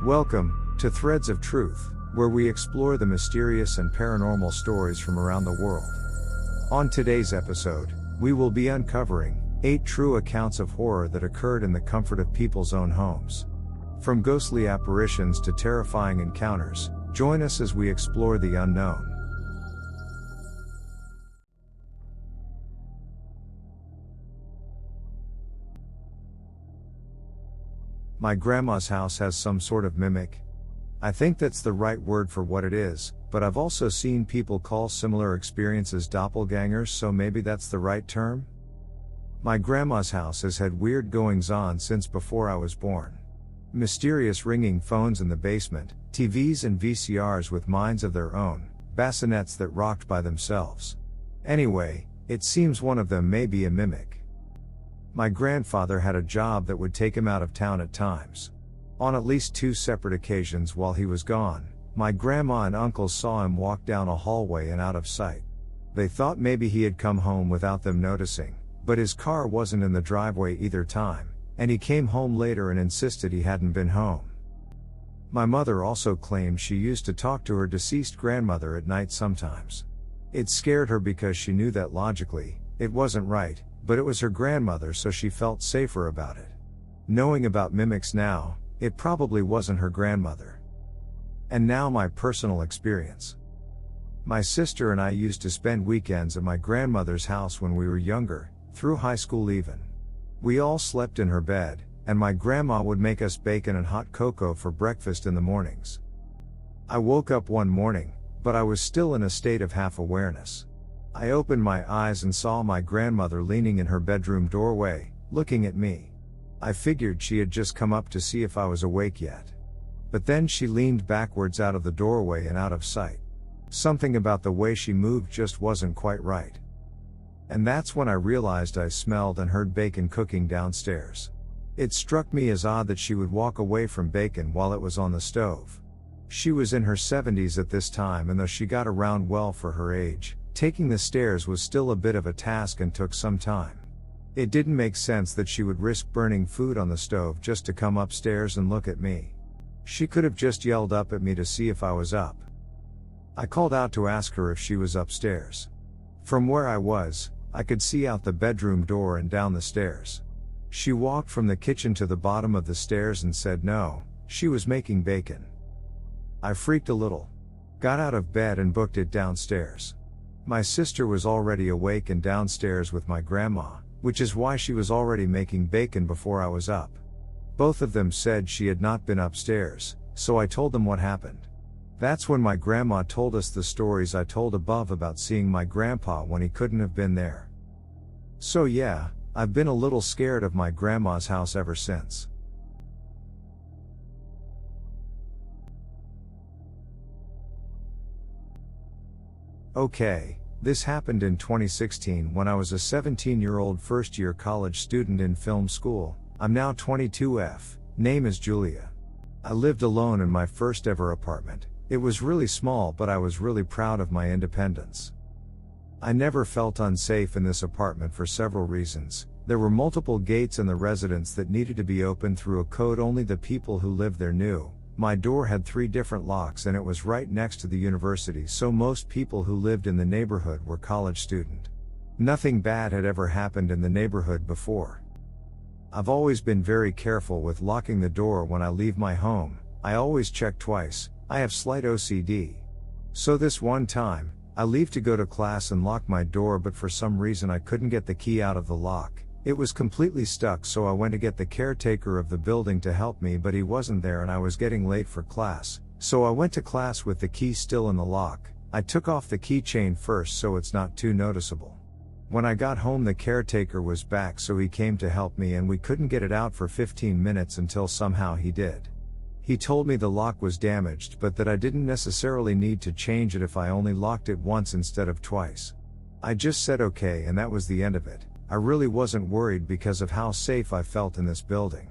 Welcome to Threads of Truth, where we explore the mysterious and paranormal stories from around the world. On today's episode, we will be uncovering 8 true accounts of horror that occurred in the comfort of people's own homes. From ghostly apparitions to terrifying encounters, join us as we explore the unknown. My grandma's house has some sort of mimic. I think that's the right word for what it is, but I've also seen people call similar experiences doppelgangers, so maybe that's the right term? My grandma's house has had weird goings-on since before I was born. Mysterious ringing phones in the basement, TVs and VCRs with minds of their own, bassinets that rocked by themselves. Anyway, it seems one of them may be a mimic. My grandfather had a job that would take him out of town at times. On at least 2 separate occasions while he was gone, my grandma and uncle saw him walk down a hallway and out of sight. They thought maybe he had come home without them noticing, but his car wasn't in the driveway either time, and he came home later and insisted he hadn't been home. My mother also claimed she used to talk to her deceased grandmother at night sometimes. It scared her because she knew that logically, it wasn't right, but it was her grandmother, so she felt safer about it. Knowing about mimics now, it probably wasn't her grandmother. And now my personal experience. My sister and I used to spend weekends at my grandmother's house when we were younger, through high school even. We all slept in her bed, and my grandma would make us bacon and hot cocoa for breakfast in the mornings. I woke up one morning, but I was still in a state of half-awareness. I opened my eyes and saw my grandmother leaning in her bedroom doorway, looking at me. I figured she had just come up to see if I was awake yet. But then she leaned backwards out of the doorway and out of sight. Something about the way she moved just wasn't quite right. And that's when I realized I smelled and heard bacon cooking downstairs. It struck me as odd that she would walk away from bacon while it was on the stove. She was in her 70s at this time, and though she got around well for her age, taking the stairs was still a bit of a task and took some time. It didn't make sense that she would risk burning food on the stove just to come upstairs and look at me. She could have just yelled up at me to see if I was up. I called out to ask her if she was upstairs. From where I was, I could see out the bedroom door and down the stairs. She walked from the kitchen to the bottom of the stairs and said no, she was making bacon. I freaked a little, got out of bed and booked it downstairs. My sister was already awake and downstairs with my grandma, which is why she was already making bacon before I was up. Both of them said she had not been upstairs, so I told them what happened. That's when my grandma told us the stories I told above about seeing my grandpa when he couldn't have been there. So yeah, I've been a little scared of my grandma's house ever since. Okay, this happened in 2016 when I was a 17-year-old first-year college student in film school. I'm now 22F, name is Julia. I lived alone in my first ever apartment. It was really small, but I was really proud of my independence. I never felt unsafe in this apartment for several reasons. There were multiple gates in the residence that needed to be opened through a code only the people who lived there knew. My door had 3 different locks and it was right next to the university, so most people who lived in the neighborhood were college student. Nothing bad had ever happened in the neighborhood before. I've always been very careful with locking the door when I leave my home. I always check twice. I have slight OCD. So this one time, I leave to go to class and lock my door, but for some reason I couldn't get the key out of the lock. It was completely stuck, so I went to get the caretaker of the building to help me, but he wasn't there and I was getting late for class, so I went to class with the key still in the lock. I took off the keychain first so it's not too noticeable. When I got home the caretaker was back, so he came to help me and we couldn't get it out for 15 minutes until somehow he did. He told me the lock was damaged but that I didn't necessarily need to change it if I only locked it once instead of twice. I just said okay and that was the end of it. I really wasn't worried because of how safe I felt in this building.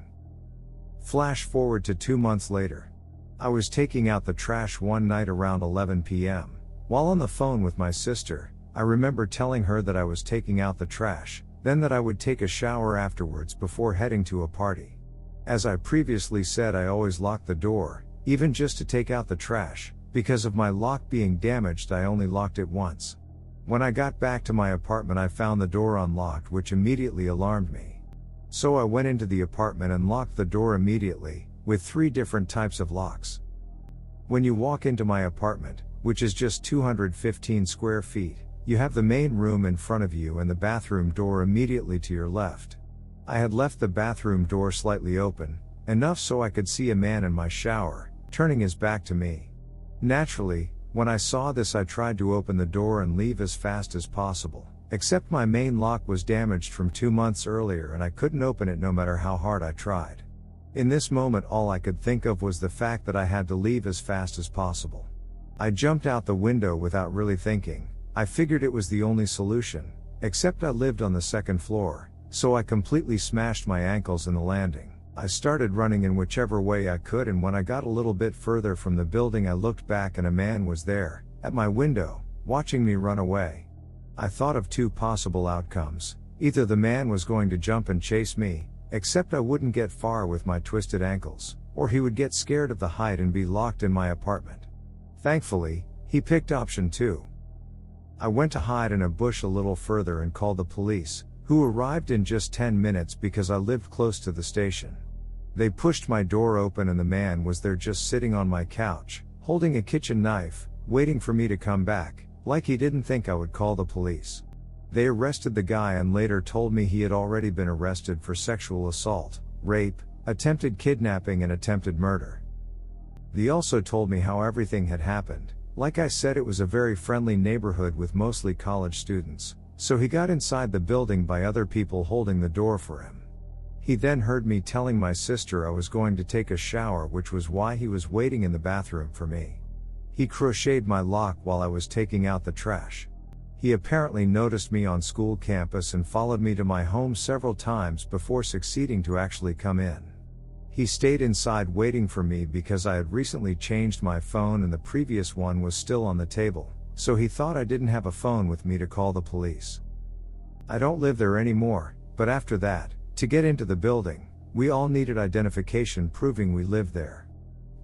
Flash forward to 2 months later. I was taking out the trash one night around 11 p.m. While on the phone with my sister, I remember telling her that I was taking out the trash, then that I would take a shower afterwards before heading to a party. As I previously said, I always lock the door, even just to take out the trash. Because of my lock being damaged, I only locked it once. When I got back to my apartment, I found the door unlocked, which immediately alarmed me. So I went into the apartment and locked the door immediately, with 3 different types of locks. When you walk into my apartment, which is just 215 square feet, you have the main room in front of you and the bathroom door immediately to your left. I had left the bathroom door slightly open, enough so I could see a man in my shower, turning his back to me. Naturally, when I saw this, I tried to open the door and leave as fast as possible, except my main lock was damaged from 2 months earlier and I couldn't open it no matter how hard I tried. In this moment, all I could think of was the fact that I had to leave as fast as possible. I jumped out the window without really thinking. I figured it was the only solution, except I lived on the 2nd floor, so I completely smashed my ankles in the landing. I started running in whichever way I could, and when I got a little bit further from the building, I looked back and a man was there, at my window, watching me run away. I thought of 2 possible outcomes. Either the man was going to jump and chase me, except I wouldn't get far with my twisted ankles, or he would get scared of the height and be locked in my apartment. Thankfully, he picked option 2. I went to hide in a bush a little further and called the police, who arrived in just 10 minutes because I lived close to the station. They pushed my door open and the man was there, just sitting on my couch, holding a kitchen knife, waiting for me to come back, like he didn't think I would call the police. They arrested the guy and later told me he had already been arrested for sexual assault, rape, attempted kidnapping and attempted murder. They also told me how everything had happened. Like I said, it was a very friendly neighborhood with mostly college students, so he got inside the building by other people holding the door for him. He then heard me telling my sister I was going to take a shower, which was why he was waiting in the bathroom for me. He crocheted my lock while I was taking out the trash. He apparently noticed me on school campus and followed me to my home several times before succeeding to actually come in. He stayed inside waiting for me because I had recently changed my phone and the previous one was still on the table, so he thought I didn't have a phone with me to call the police. I don't live there anymore, but after that, to get into the building, we all needed identification proving we lived there.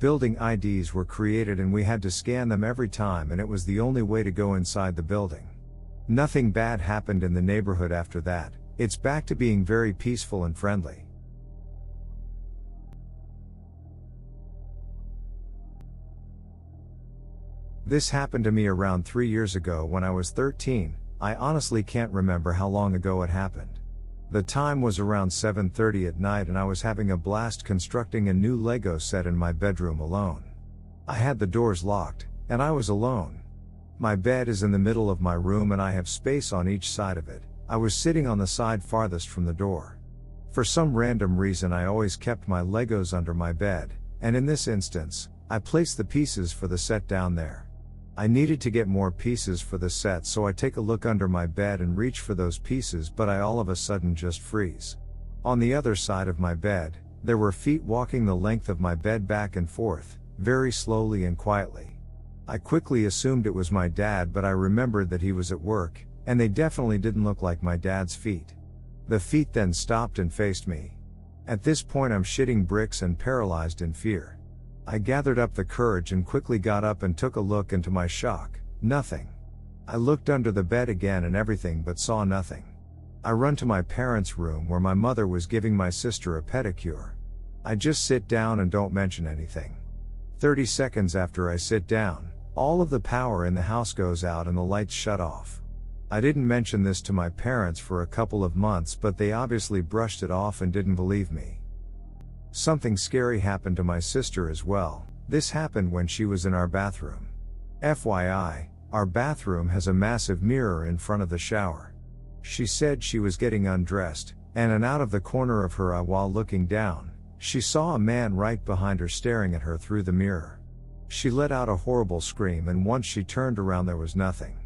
Building IDs were created and we had to scan them every time, and it was the only way to go inside the building. Nothing bad happened in the neighborhood after that. It's back to being very peaceful and friendly. This happened to me around 3 years ago when I was 13. I honestly can't remember how long ago it happened. The time was around 7:30 at night and I was having a blast constructing a new Lego set in my bedroom alone. I had the doors locked, and I was alone. My bed is in the middle of my room and I have space on each side of it. I was sitting on the side farthest from the door. For some random reason, I always kept my Legos under my bed, and in this instance, I placed the pieces for the set down there. I needed to get more pieces for the set, so I take a look under my bed and reach for those pieces, but I all of a sudden just freeze. On the other side of my bed, there were feet walking the length of my bed back and forth, very slowly and quietly. I quickly assumed it was my dad, but I remembered that he was at work, and they definitely didn't look like my dad's feet. The feet then stopped and faced me. At this point I'm shitting bricks and paralyzed in fear. I gathered up the courage and quickly got up and took a look, and to my shock, nothing. I looked under the bed again and everything, but saw nothing. I run to my parents' room where my mother was giving my sister a pedicure. I just sit down and don't mention anything. 30 seconds after I sit down, all of the power in the house goes out and the lights shut off. I didn't mention this to my parents for a couple of months, but they obviously brushed it off and didn't believe me. Something scary happened to my sister as well. This happened when she was in our bathroom. FYI, our bathroom has a massive mirror in front of the shower. She said she was getting undressed, and out of the corner of her eye while looking down, she saw a man right behind her staring at her through the mirror. She let out a horrible scream, and once she turned around there was nothing.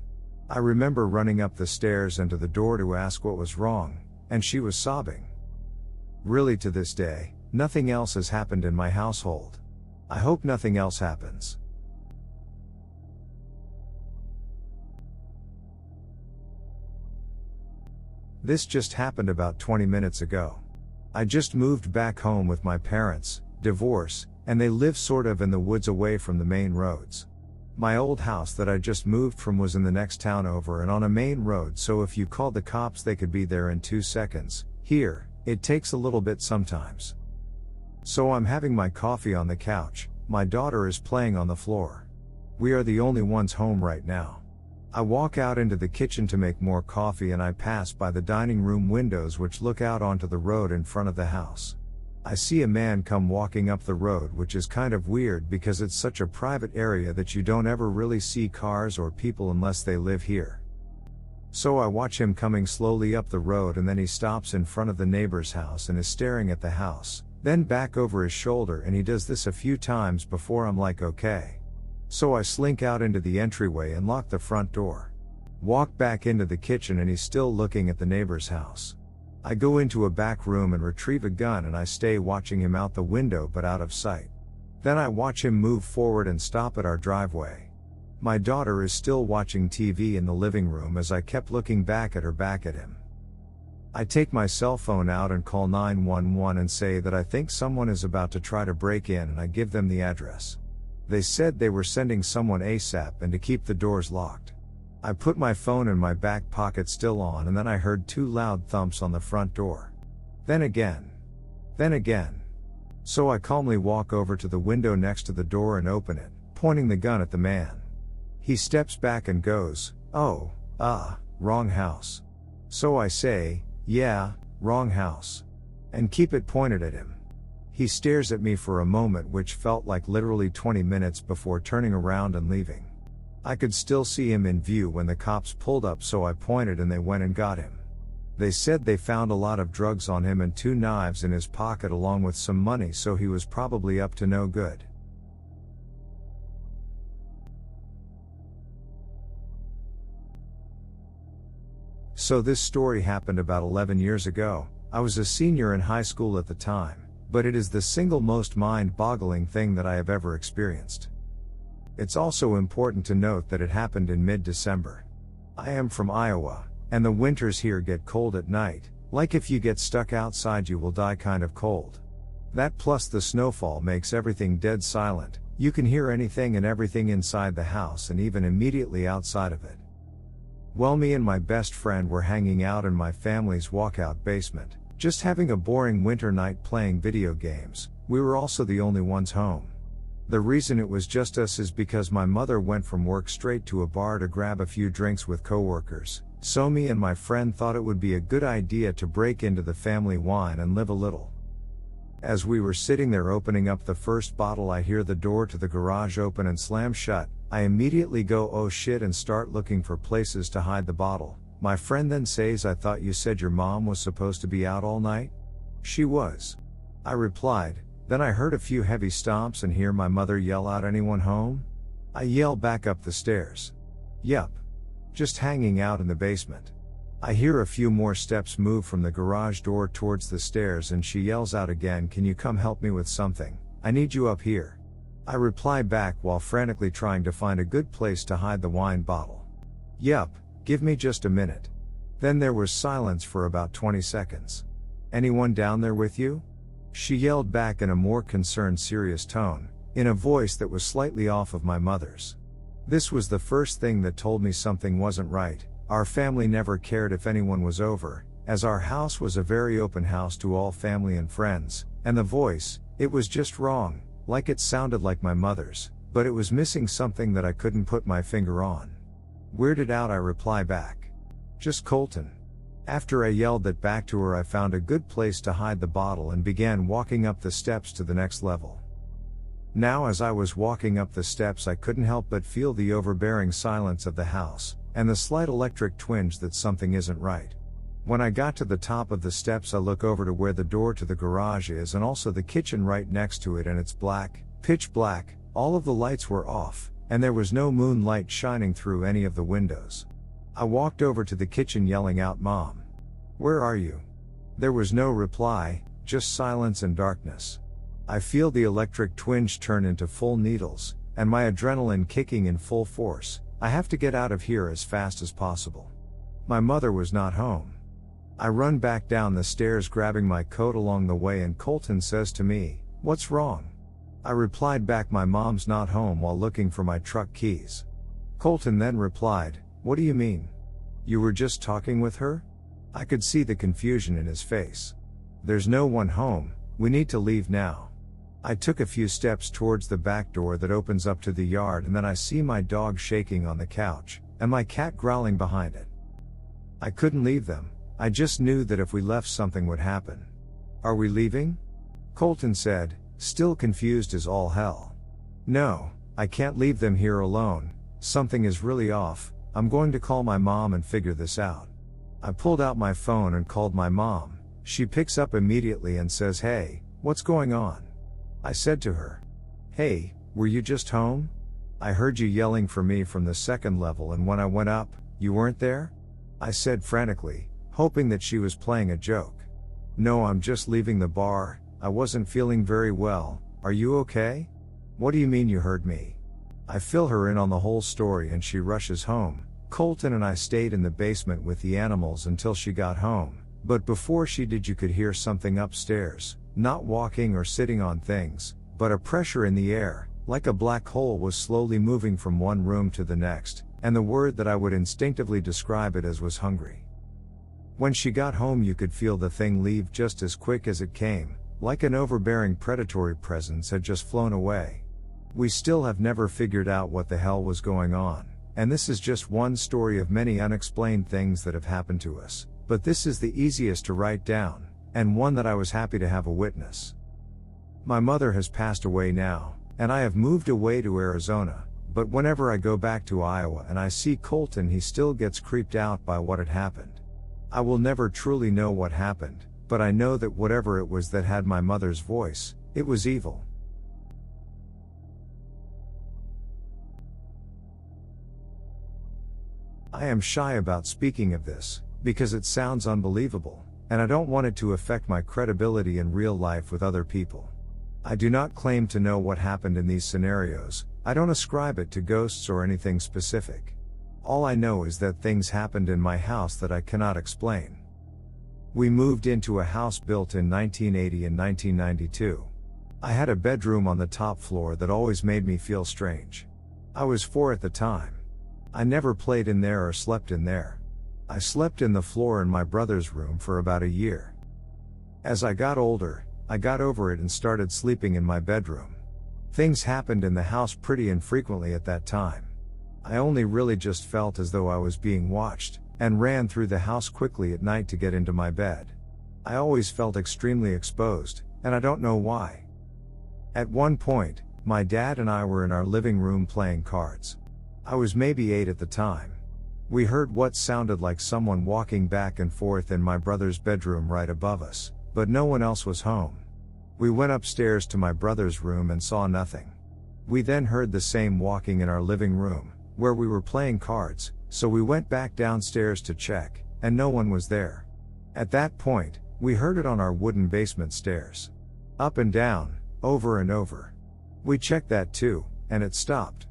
I remember running up the stairs and to the door to ask what was wrong, and she was sobbing. Really, to this day, nothing else has happened in my household. I hope nothing else happens. This just happened about 20 minutes ago. I just moved back home with my parents, divorce, and they live sort of in the woods away from the main roads. My old house that I just moved from was in the next town over and on a main road, so if you called the cops they could be there in 2 seconds. Here, it takes a little bit sometimes. So I'm having my coffee on the couch, my daughter is playing on the floor. We are the only ones home right now. I walk out into the kitchen to make more coffee and I pass by the dining room windows which look out onto the road in front of the house. I see a man come walking up the road, which is kind of weird because it's such a private area that you don't ever really see cars or people unless they live here. So I watch him coming slowly up the road and then he stops in front of the neighbor's house and is staring at the house, then back over his shoulder, and he does this a few times before I'm like okay. So I slink out into the entryway and lock the front door. Walk back into the kitchen and he's still looking at the neighbor's house. I go into a back room and retrieve a gun and I stay watching him out the window but out of sight. Then I watch him move forward and stop at our driveway. My daughter is still watching TV in the living room as I kept looking back at him. I take my cell phone out and call 911 and say that I think someone is about to try to break in, and I give them the address. They said they were sending someone ASAP and to keep the doors locked. I put my phone in my back pocket still on, and then I heard 2 loud thumps on the front door. Then again. So I calmly walk over to the window next to the door and open it, pointing the gun at the man. He steps back and goes, wrong house. So I say, yeah, wrong house. And keep it pointed at him. He stares at me for a moment, which felt like literally 20 minutes, before turning around and leaving. I could still see him in view when the cops pulled up, so I pointed and they went and got him. They said they found a lot of drugs on him and 2 knives in his pocket along with some money, so he was probably up to no good. So this story happened about 11 years ago. I was a senior in high school at the time, but it is the single most mind-boggling thing that I have ever experienced. It's also important to note that it happened in mid-December. I am from Iowa, and the winters here get cold at night, like if you get stuck outside you will die kind of cold. That plus the snowfall makes everything dead silent. You can hear anything and everything inside the house and even immediately outside of it. Well, me and my best friend were hanging out in my family's walkout basement, just having a boring winter night playing video games. We were also the only ones home. The reason it was just us is because my mother went from work straight to a bar to grab a few drinks with coworkers, so me and my friend thought it would be a good idea to break into the family wine and live a little. As we were sitting there opening up the first bottle, I hear the door to the garage open and slam shut. I immediately go oh shit and start looking for places to hide the bottle. My friend then says, I thought you said your mom was supposed to be out all night? She was. I replied. Then I heard a few heavy stomps and hear my mother yell out, anyone home? I yell back up the stairs. Yup. Just hanging out in the basement. I hear a few more steps move from the garage door towards the stairs and she yells out again, can you come help me with something? I need you up here. I reply back while frantically trying to find a good place to hide the wine bottle. Yup, give me just a minute. Then there was silence for about 20 seconds. Anyone down there with you? She yelled back in a more concerned, serious tone, in a voice that was slightly off of my mother's. This was the first thing that told me something wasn't right. Our family never cared if anyone was over, as our house was a very open house to all family and friends, and the voice, it was just wrong, like it sounded like my mother's, but it was missing something that I couldn't put my finger on. Weirded out, I reply back. Just Colton. After I yelled that back to her, I found a good place to hide the bottle and began walking up the steps to the next level. Now as I was walking up the steps, I couldn't help but feel the overbearing silence of the house, and the slight electric twinge that something isn't right. When I got to the top of the steps, I look over to where the door to the garage is and also the kitchen right next to it, and it's black, pitch black, all of the lights were off, and there was no moonlight shining through any of the windows. I walked over to the kitchen yelling out, Mom, where are you? There was no reply, just silence and darkness. I feel the electric twinge turn into full needles, and my adrenaline kicking in full force. I have to get out of here as fast as possible. My mother was not home. I run back down the stairs grabbing my coat along the way, and Colton says to me, "What's wrong?" I replied back, "My mom's not home," while looking for my truck keys. Colton then replied, "What do you mean? You were just talking with her?" I could see the confusion in his face. "There's no one home, we need to leave now." I took a few steps towards the back door that opens up to the yard, and then I see my dog shaking on the couch, and my cat growling behind it. I couldn't leave them, I just knew that if we left something would happen. "Are we leaving?" Colton said, still confused as all hell. "No, I can't leave them here alone, something is really off, I'm going to call my mom and figure this out." I pulled out my phone and called my mom. She picks up immediately and says, "Hey, what's going on?" I said to her, "Hey, were you just home? I heard you yelling for me from the second level, and when I went up, you weren't there?" I said frantically, hoping that she was playing a joke. "No, I'm just leaving the bar, I wasn't feeling very well, are you okay?" "What do you mean you heard me?" I fill her in on the whole story and she rushes home. Colton and I stayed in the basement with the animals until she got home, but before she did you could hear something upstairs, not walking or sitting on things, but a pressure in the air, like a black hole was slowly moving from one room to the next, and the word that I would instinctively describe it as was hungry. When she got home you could feel the thing leave just as quick as it came, like an overbearing predatory presence had just flown away. We still have never figured out what the hell was going on, and this is just one story of many unexplained things that have happened to us, but this is the easiest to write down, and one that I was happy to have a witness. My mother has passed away now, and I have moved away to Arizona, but whenever I go back to Iowa and I see Colton, he still gets creeped out by what had happened. I will never truly know what happened, but I know that whatever it was that had my mother's voice, it was evil. I am shy about speaking of this, because it sounds unbelievable, and I don't want it to affect my credibility in real life with other people. I do not claim to know what happened in these scenarios, I don't ascribe it to ghosts or anything specific. All I know is that things happened in my house that I cannot explain. We moved into a house built in 1980 and 1992. I had a bedroom on the top floor that always made me feel strange. I was 4 at the time. I never played in there or slept in there. I slept in the floor in my brother's room for about a year. As I got older, I got over it and started sleeping in my bedroom. Things happened in the house pretty infrequently at that time. I only really just felt as though I was being watched, and ran through the house quickly at night to get into my bed. I always felt extremely exposed, and I don't know why. At one point, my dad and I were in our living room playing cards. I was maybe 8 at the time. We heard what sounded like someone walking back and forth in my brother's bedroom right above us, but no one else was home. We went upstairs to my brother's room and saw nothing. We then heard the same walking in our living room, where we were playing cards, so we went back downstairs to check, and no one was there. At that point, we heard it on our wooden basement stairs. Up and down, over and over. We checked that too, and it stopped.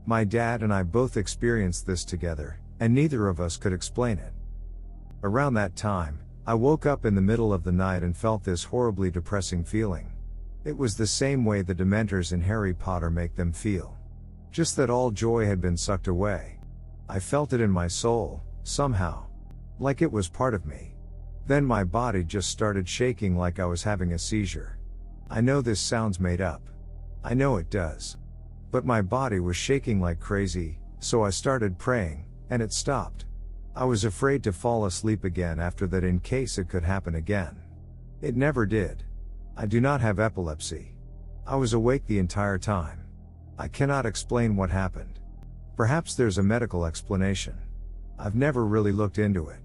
My dad and I both experienced this together, and neither of us could explain it. Around that time, I woke up in the middle of the night and felt this horribly depressing feeling. It was the same way the Dementors in Harry Potter make them feel. Just that all joy had been sucked away. I felt it in my soul, somehow. Like it was part of me. Then my body just started shaking like I was having a seizure. I know this sounds made up. I know it does. But my body was shaking like crazy, so I started praying, and it stopped. I was afraid to fall asleep again after that in case it could happen again. It never did. I do not have epilepsy. I was awake the entire time. I cannot explain what happened. Perhaps there's a medical explanation. I've never really looked into it.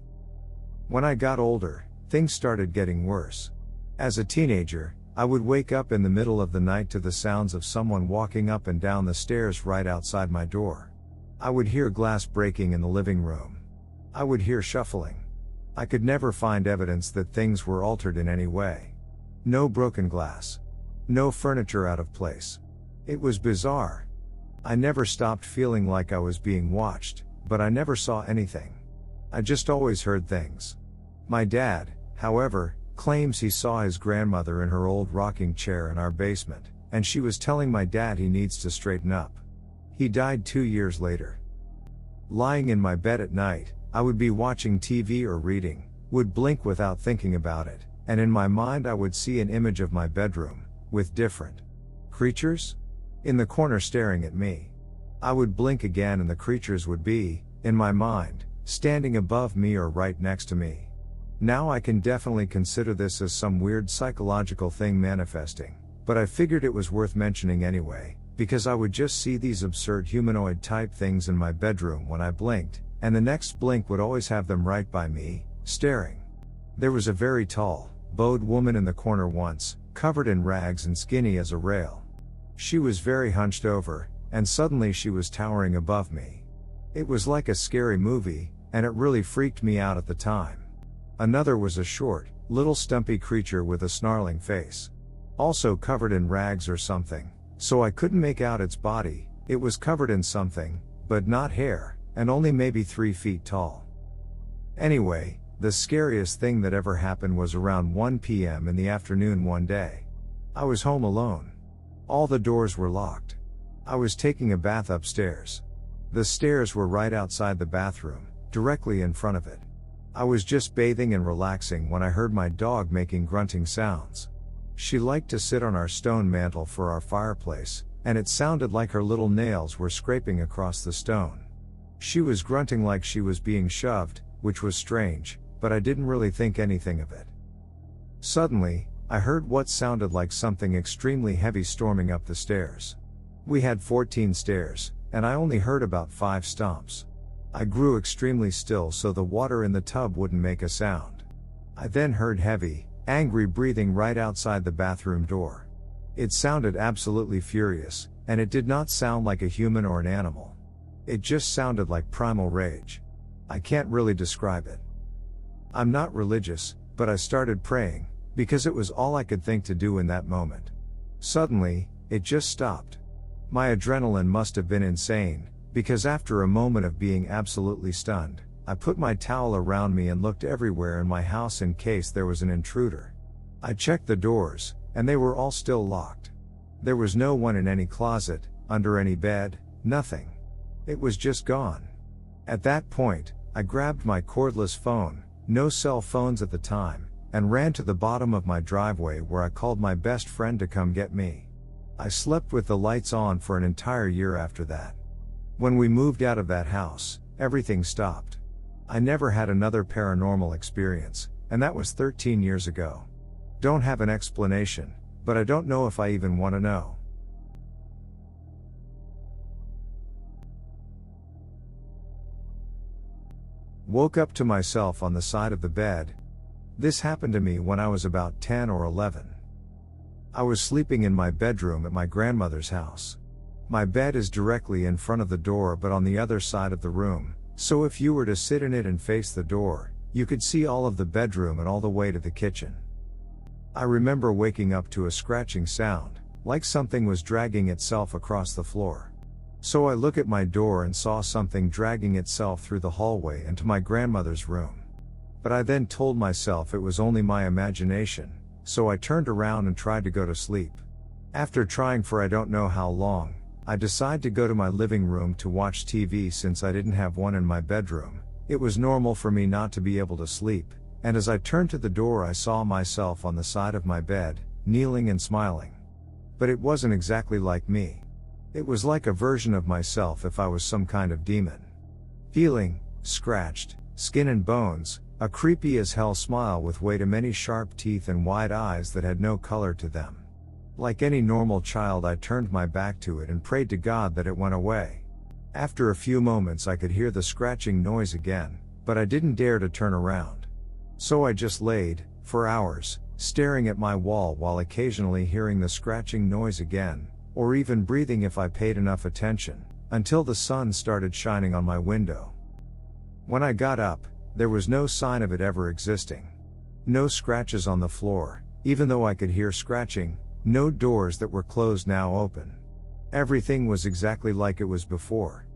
When I got older, things started getting worse. As a teenager, I would wake up in the middle of the night to the sounds of someone walking up and down the stairs right outside my door. I would hear glass breaking in the living room. I would hear shuffling. I could never find evidence that things were altered in any way. No broken glass. No furniture out of place. It was bizarre. I never stopped feeling like I was being watched, but I never saw anything. I just always heard things. My dad, however, claims he saw his grandmother in her old rocking chair in our basement, and she was telling my dad he needs to straighten up. He died 2 years later. Lying in my bed at night, I would be watching TV or reading, would blink without thinking about it, and in my mind I would see an image of my bedroom, with different creatures in the corner staring at me. I would blink again and the creatures would be, in my mind, standing above me or right next to me. Now I can definitely consider this as some weird psychological thing manifesting, but I figured it was worth mentioning anyway, because I would just see these absurd humanoid type things in my bedroom when I blinked, and the next blink would always have them right by me, staring. There was a very tall, bowed woman in the corner once, covered in rags and skinny as a rail. She was very hunched over, and suddenly she was towering above me. It was like a scary movie, and it really freaked me out at the time. Another was a short, little stumpy creature with a snarling face. Also covered in rags or something, so I couldn't make out its body. It was covered in something, but not hair, and only maybe 3 feet tall. Anyway, the scariest thing that ever happened was around 1 p.m. in the afternoon one day. I was home alone. All the doors were locked. I was taking a bath upstairs. The stairs were right outside the bathroom, directly in front of it. I was just bathing and relaxing when I heard my dog making grunting sounds. She liked to sit on our stone mantel for our fireplace, and it sounded like her little nails were scraping across the stone. She was grunting like she was being shoved, which was strange, but I didn't really think anything of it. Suddenly, I heard what sounded like something extremely heavy storming up the stairs. We had 14 stairs, and I only heard about 5 stomps. I grew extremely still so the water in the tub wouldn't make a sound. I then heard heavy, angry breathing right outside the bathroom door. It sounded absolutely furious, and it did not sound like a human or an animal. It just sounded like primal rage. I can't really describe it. I'm not religious, but I started praying, because it was all I could think to do in that moment. Suddenly, it just stopped. My adrenaline must have been insane, because after a moment of being absolutely stunned, I put my towel around me and looked everywhere in my house in case there was an intruder. I checked the doors, and they were all still locked. There was no one in any closet, under any bed, nothing. It was just gone. At that point, I grabbed my cordless phone, no cell phones at the time, and ran to the bottom of my driveway where I called my best friend to come get me. I slept with the lights on for an entire year after that. When we moved out of that house, everything stopped. I never had another paranormal experience, and that was 13 years ago. Don't have an explanation, but I don't know if I even want to know. Woke up to myself on the side of the bed. This happened to me when I was about 10 or 11. I was sleeping in my bedroom at my grandmother's house. My bed is directly in front of the door but on the other side of the room, so if you were to sit in it and face the door, you could see all of the bedroom and all the way to the kitchen. I remember waking up to a scratching sound, like something was dragging itself across the floor. So I look at my door and saw something dragging itself through the hallway and to my grandmother's room. But I then told myself it was only my imagination, so I turned around and tried to go to sleep. After trying for I don't know how long, I decided to go to my living room to watch TV since I didn't have one in my bedroom. It was normal for me not to be able to sleep, and as I turned to the door I saw myself on the side of my bed, kneeling and smiling. But it wasn't exactly like me. It was like a version of myself if I was some kind of demon. Peeling, scratched, skin and bones, a creepy as hell smile with way too many sharp teeth and wide eyes that had no color to them. Like any normal child I turned my back to it and prayed to God that it went away. After a few moments I could hear the scratching noise again, but I didn't dare to turn around. So I just laid, for hours, staring at my wall while occasionally hearing the scratching noise again, or even breathing if I paid enough attention, until the sun started shining on my window. When I got up, there was no sign of it ever existing. No scratches on the floor, even though I could hear scratching, no doors that were closed now open. Everything was exactly like it was before.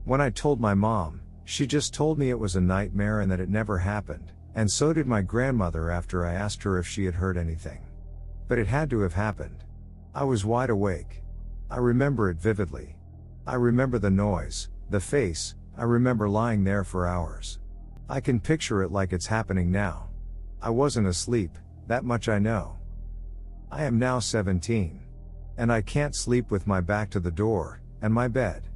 When I told my mom, she just told me it was a nightmare and that it never happened, And so did my grandmother after I asked her if she had heard anything. But it had to have happened. I was wide awake. I remember it vividly. I remember the noise, the face, I remember lying there for hours. I can picture it like it's happening now. I wasn't asleep, that much I know. I am now 17. And I can't sleep with my back to the door, and my bed.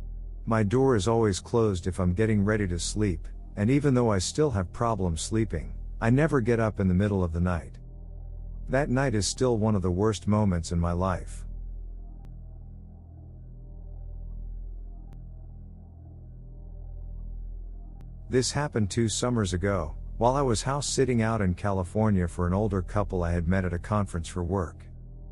My door is always closed if I'm getting ready to sleep, and even though I still have problems sleeping, I never get up in the middle of the night. That night is still one of the worst moments in my life. This happened 2 summers ago, while I was house sitting out in California for an older couple I had met at a conference for work.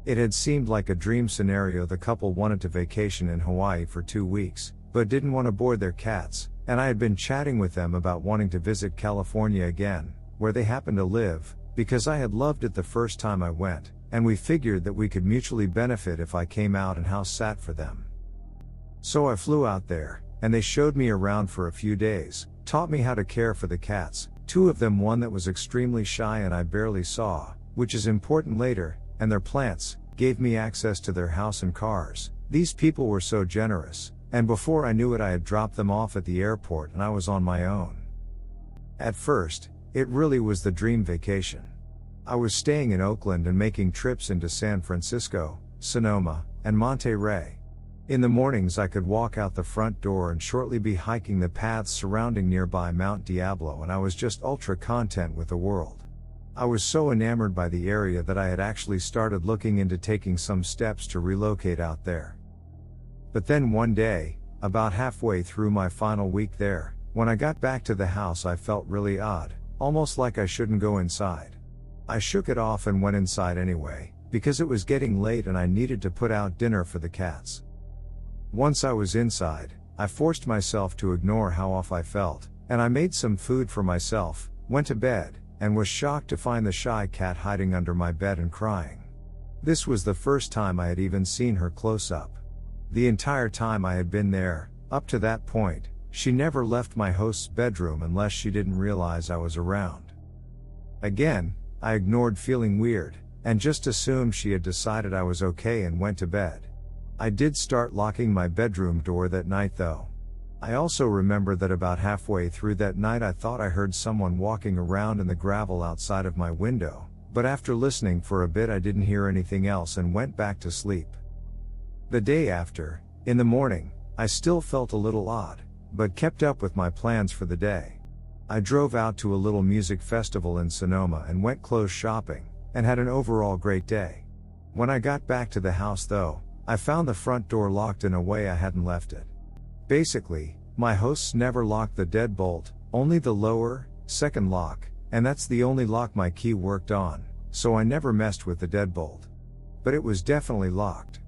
It had seemed like a dream scenario. The couple wanted to vacation in Hawaii for 2 weeks, but didn't want to board their cats, and I had been chatting with them about wanting to visit California again, where they happened to live, because I had loved it the first time I went, and we figured that we could mutually benefit if I came out and house sat for them. So I flew out there, and they showed me around for a few days, taught me how to care for the cats, 2 of them, one that was extremely shy and I barely saw, which is important later, and their plants, gave me access to their house and cars. These people were so generous, and before I knew it I had dropped them off at the airport and I was on my own. At first, it really was the dream vacation. I was staying in Oakland and making trips into San Francisco, Sonoma, and Monterey. In the mornings I could walk out the front door and shortly be hiking the paths surrounding nearby Mount Diablo, and I was just ultra content with the world. I was so enamored by the area that I had actually started looking into taking some steps to relocate out there. But then one day, about halfway through my final week there, when I got back to the house I felt really odd, almost like I shouldn't go inside. I shook it off and went inside anyway, because it was getting late and I needed to put out dinner for the cats. Once I was inside, I forced myself to ignore how off I felt, and I made some food for myself, went to bed, and was shocked to find the shy cat hiding under my bed and crying. This was the first time I had even seen her close up. The entire time I had been there, up to that point, she never left my host's bedroom unless she didn't realize I was around. Again, I ignored feeling weird, and just assumed she had decided I was okay and went to bed. I did start locking my bedroom door that night though. I also remember that about halfway through that night I thought I heard someone walking around in the gravel outside of my window, but after listening for a bit I didn't hear anything else and went back to sleep. The day after, in the morning, I still felt a little odd, but kept up with my plans for the day. I drove out to a little music festival in Sonoma and went clothes shopping, and had an overall great day. When I got back to the house though, I found the front door locked in a way I hadn't left it. Basically, my hosts never locked the deadbolt, only the lower, second lock, and that's the only lock my key worked on, so I never messed with the deadbolt. But it was definitely locked.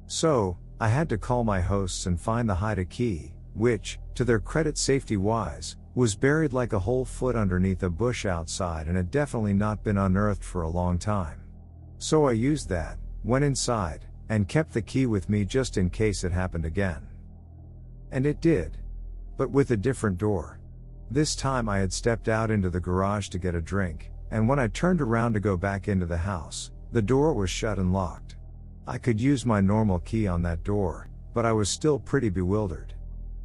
So, I had to call my hosts and find the hide-a key, which, to their credit safety-wise, was buried like a whole foot underneath a bush outside and had definitely not been unearthed for a long time. So I used that, went inside, and kept the key with me just in case it happened again. And it did. But with a different door. This time I had stepped out into the garage to get a drink, and when I turned around to go back into the house, the door was shut and locked. I could use my normal key on that door, but I was still pretty bewildered.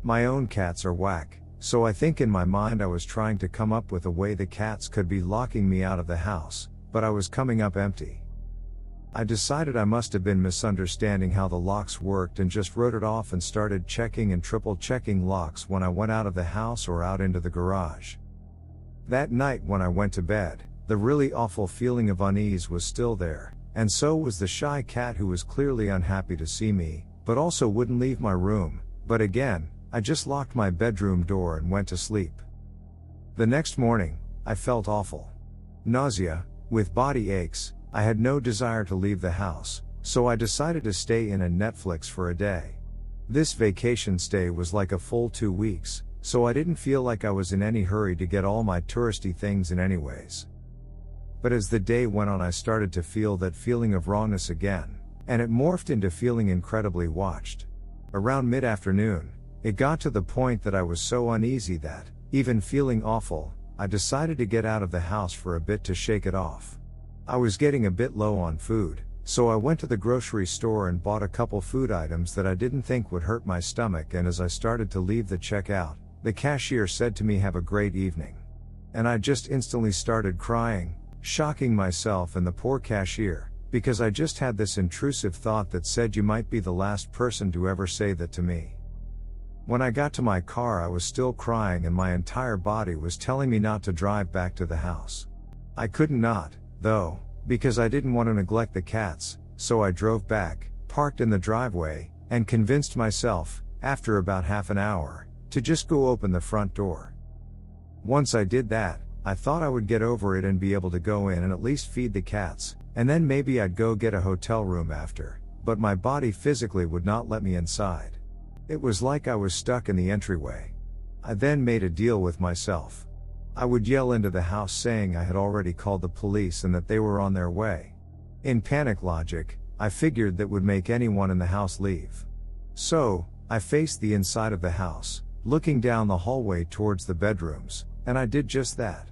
My own cats are whack, so I think in my mind I was trying to come up with a way the cats could be locking me out of the house, but I was coming up empty. I decided I must have been misunderstanding how the locks worked and just wrote it off and started checking and triple checking locks when I went out of the house or out into the garage. That night when I went to bed, the really awful feeling of unease was still there, and so was the shy cat who was clearly unhappy to see me, but also wouldn't leave my room. But again, I just locked my bedroom door and went to sleep. The next morning, I felt awful. Nausea, with body aches. I had no desire to leave the house, so I decided to stay in and Netflix for a day. This vacation stay was like a full 2 weeks, so I didn't feel like I was in any hurry to get all my touristy things in anyways. But as the day went on I started to feel that feeling of wrongness again, and it morphed into feeling incredibly watched. Around mid-afternoon, it got to the point that I was so uneasy that, even feeling awful, I decided to get out of the house for a bit to shake it off. I was getting a bit low on food, so I went to the grocery store and bought a couple food items that I didn't think would hurt my stomach, and as I started to leave the checkout, the cashier said to me, "Have a great evening." And I just instantly started crying, shocking myself and the poor cashier, because I just had this intrusive thought that said, "You might be the last person to ever say that to me." When I got to my car, I was still crying and my entire body was telling me not to drive back to the house. I couldn't not, though, because I didn't want to neglect the cats, so I drove back, parked in the driveway, and convinced myself, after about half an hour, to just go open the front door. Once I did that, I thought I would get over it and be able to go in and at least feed the cats, and then maybe I'd go get a hotel room after, but my body physically would not let me inside. It was like I was stuck in the entryway. I then made a deal with myself. I would yell into the house saying I had already called the police and that they were on their way. In panic logic, I figured that would make anyone in the house leave. So, I faced the inside of the house, looking down the hallway towards the bedrooms, and I did just that.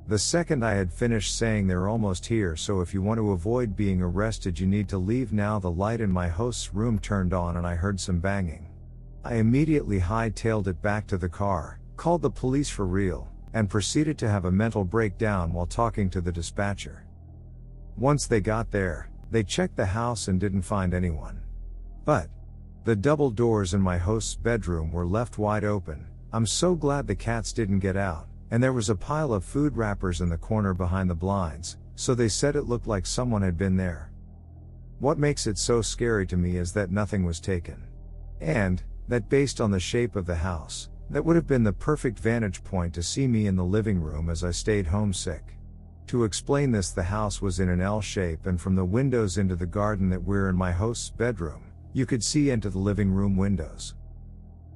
The second I had finished saying, "They're almost here, so if you want to avoid being arrested you need to leave now," the light in my host's room turned on and I heard some banging. I immediately hightailed it back to the car, called the police for real, and proceeded to have a mental breakdown while talking to the dispatcher. Once they got there, they checked the house and didn't find anyone. But the double doors in my host's bedroom were left wide open. I'm so glad the cats didn't get out, and there was a pile of food wrappers in the corner behind the blinds, so they said it looked like someone had been there. What makes it so scary to me is that nothing was taken. And that based on the shape of the house, that would have been the perfect vantage point to see me in the living room as I stayed homesick. To explain this, the house was in an L shape, and from the windows into the garden that were in my host's bedroom, you could see into the living room windows.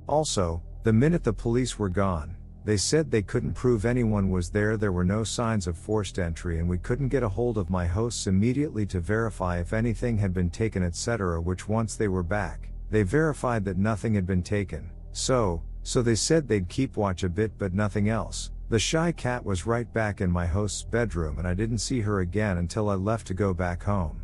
Also, the minute the police were gone, they said they couldn't prove anyone was there. There were no signs of forced entry and we couldn't get a hold of my hosts immediately to verify if anything had been taken, etc., which once they were back, they verified that nothing had been taken, so they said they'd keep watch a bit but nothing else. The shy cat was right back in my host's bedroom and I didn't see her again until I left to go back home.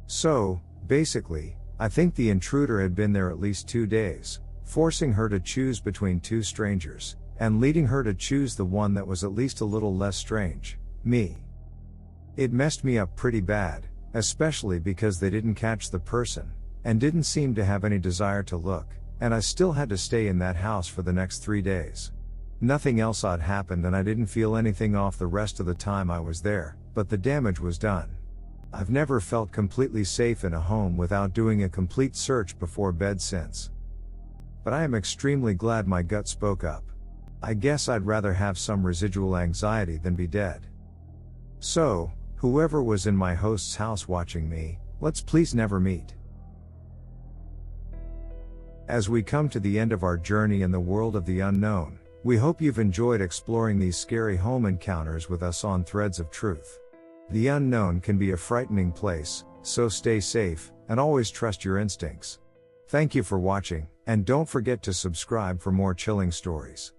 So, basically, I think the intruder had been there at least 2 days, forcing her to choose between two strangers, and leading her to choose the one that was at least a little less strange, me. It messed me up pretty bad, especially because they didn't catch the person, and didn't seem to have any desire to look, and I still had to stay in that house for the next 3 days. Nothing else odd happened and I didn't feel anything off the rest of the time I was there, but the damage was done. I've never felt completely safe in a home without doing a complete search before bed since. But I am extremely glad my gut spoke up. I guess I'd rather have some residual anxiety than be dead. So, whoever was in my host's house watching me, let's please never meet. As we come to the end of our journey in the world of the unknown, we hope you've enjoyed exploring these scary home encounters with us on Threads of Truth. The unknown can be a frightening place, so stay safe, and always trust your instincts. Thank you for watching, and don't forget to subscribe for more chilling stories.